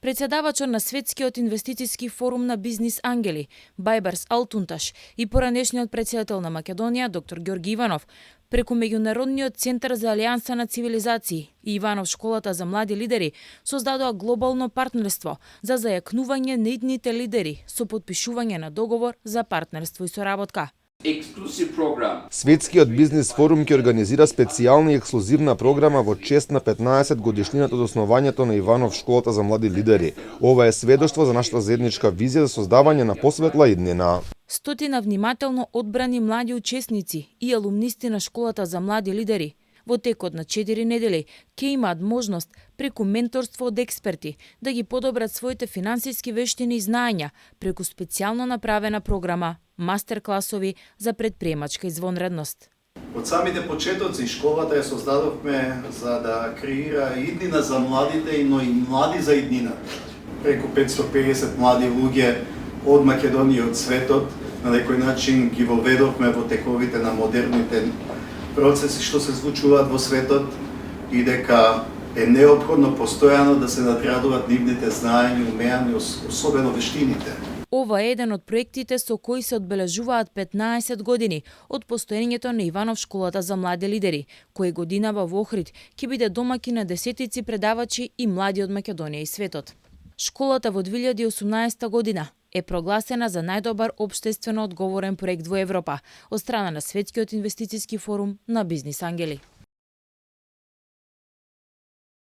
Председавачот на Светскиот инвестициски форум на бизнис ангели, Бајбарс Алтунташ, и поранешниот претседател на Македонија, доктор Ѓорги Иванов, преку Меѓународниот центар за алијанса на цивилизации и Иванов школата за млади лидери создадоа глобално партнерство за зајакнување на идните лидери со потпишување на договор за партнерство и соработка. Светскиот бизнис форум ќе организира специјална и ексклузивна програма во чест на 15 годишнината од основањето на Иванов школата за млади лидери. Ова е сведоштво за нашата заедничка визија за создавање на посветла иднина. Стотина внимателно одбрани млади учесници и алумнисти на школата за млади лидери во текот на 4 недели ќе имаат можност преку менторство од експерти да ги подобрат своите финансиски вештини и знаења преку специјално направена програма, мастер-класови за предприемачка извонредност. Од самите почетоци школата ја создадовме за да креира иднина за младите, но и млади за иднината. Преку 550 млади луѓе од Македонија и од светот, на некој начин ги воведовме во тековите на модерните процеси што се случуваат во светот и дека е неопходно постојано да се надградуваат нивните знаења, умења, особено вештините. Ова е еден од проектите со кои се одбележуваат 15 години од постоењето на Иванов школата за млади лидери, кој годинава во Охрид ќе биде домаќин на десетици предавачи и млади од Македонија и светот. Школата во 2018 година е прогласена за најдобар општествено одговорен проект во Европа од страна на Светскиот инвестициски форум на бизнис ангели.